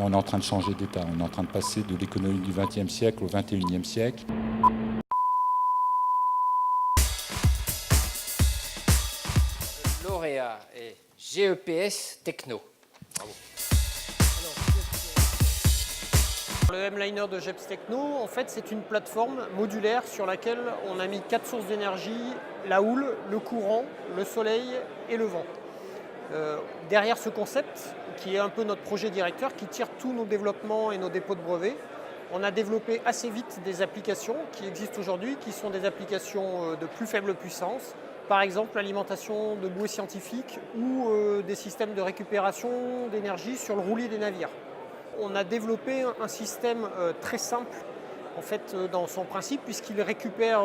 on est en train de changer d'état, on est en train de passer de l'économie du XXe siècle au XXIe siècle. Lauréat est GEPS Techno. Bravo. Le M-Liner de GEPS Techno, en fait, c'est une plateforme modulaire sur laquelle on a mis 4 sources d'énergie, la houle, le courant, le soleil et le vent. Derrière ce concept, qui est un peu notre projet directeur, qui tire tous nos développements et nos dépôts de brevets, on a développé assez vite des applications qui existent aujourd'hui, qui sont des applications de plus faible puissance, par exemple l'alimentation de bouées scientifiques ou des systèmes de récupération d'énergie sur le roulis des navires. On a développé un système très simple en fait, dans son principe, puisqu'il récupère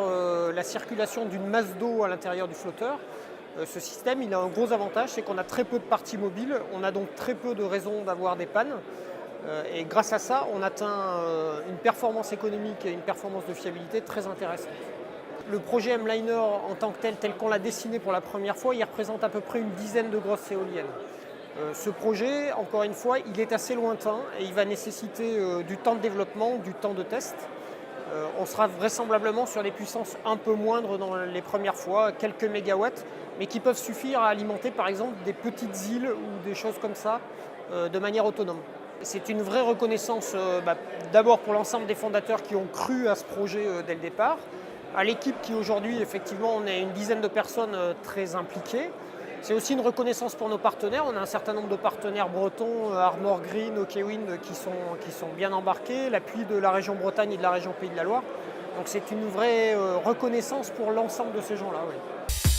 la circulation d'une masse d'eau à l'intérieur du flotteur. Ce système, il a un gros avantage, c'est qu'on a très peu de parties mobiles, on a donc très peu de raisons d'avoir des pannes. Et grâce à ça, on atteint une performance économique et une performance de fiabilité très intéressante. Le projet M-Liner en tant que tel qu'on l'a dessiné pour la première fois, il représente à peu près une dizaine de grosses éoliennes. Ce projet, encore une fois, il est assez lointain et il va nécessiter du temps de développement, du temps de test. On sera vraisemblablement sur des puissances un peu moindres dans les premières fois, quelques mégawatts, mais qui peuvent suffire à alimenter par exemple des petites îles ou des choses comme ça de manière autonome. C'est une vraie reconnaissance d'abord pour l'ensemble des fondateurs qui ont cru à ce projet dès le départ, à l'équipe qui aujourd'hui, effectivement, on est une dizaine de personnes très impliquées. C'est aussi une reconnaissance pour nos partenaires. On a un certain nombre de partenaires bretons, Armor Green, OKWind, qui sont bien embarqués, l'appui de la région Bretagne et de la région Pays de la Loire. Donc c'est une vraie reconnaissance pour l'ensemble de ces gens-là. Oui.